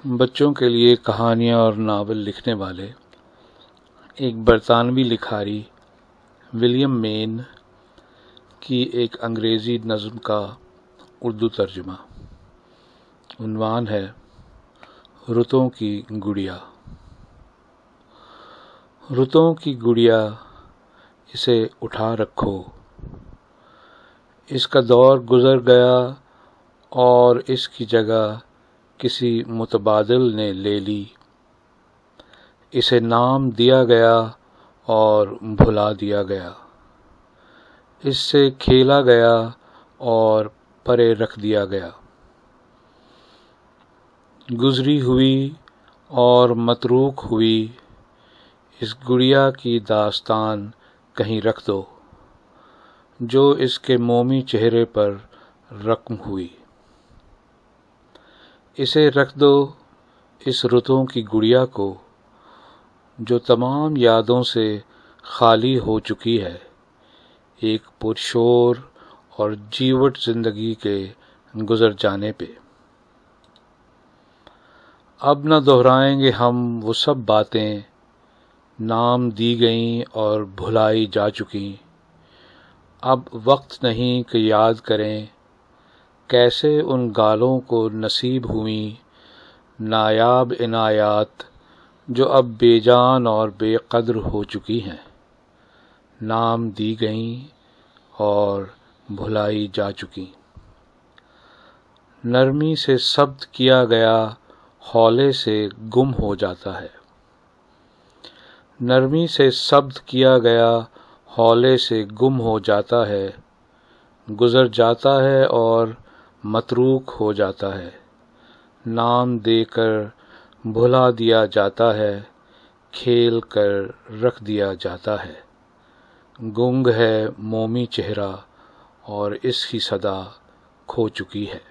بچوں کے لیے کہانیاں اور ناول لکھنے والے ایک برطانوی لکھاری ولیم مین کی ایک انگریزی نظم کا اردو ترجمہ۔ عنوان ہے رتوں کی گڑیا۔ رتوں کی گڑیا اسے اٹھا رکھو، اس کا دور گزر گیا اور اس کی جگہ کسی متبادل نے لے لی، اسے نام دیا گیا اور بھلا دیا گیا، اس سے کھیلا گیا اور پرے رکھ دیا گیا، گزری ہوئی اور متروک ہوئی اس گڑیا کی داستان کہیں رکھ دو جو اس کے مومی چہرے پر رقم ہوئی، اسے رکھ دو اس رتوں کی گڑیا کو جو تمام یادوں سے خالی ہو چکی ہے، ایک پرشور اور جیوٹ زندگی کے گزر جانے پہ۔ اب نہ دہرائیں گے ہم وہ سب باتیں نام دی گئیں اور بھلائی جا چکیں، اب وقت نہیں کہ یاد کریں کیسے ان گالوں کو نصیب ہوئیں نایاب عنایات جو اب بے جان اور بے قدر ہو چکی ہیں، نام دی گئیں اور بھلائی جا چکیں۔ نرمی سے ثبت کیا گیا ہولے سے گم ہو جاتا ہے، نرمی سے ثبت کیا گیا ہولے سے گم ہو جاتا ہے، گزر جاتا ہے اور متروک ہو جاتا ہے، نام دے کر بھلا دیا جاتا ہے، کھیل کر رکھ دیا جاتا ہے، گنگ ہے مومی چہرہ اور اس کی صدا کھو چکی ہے۔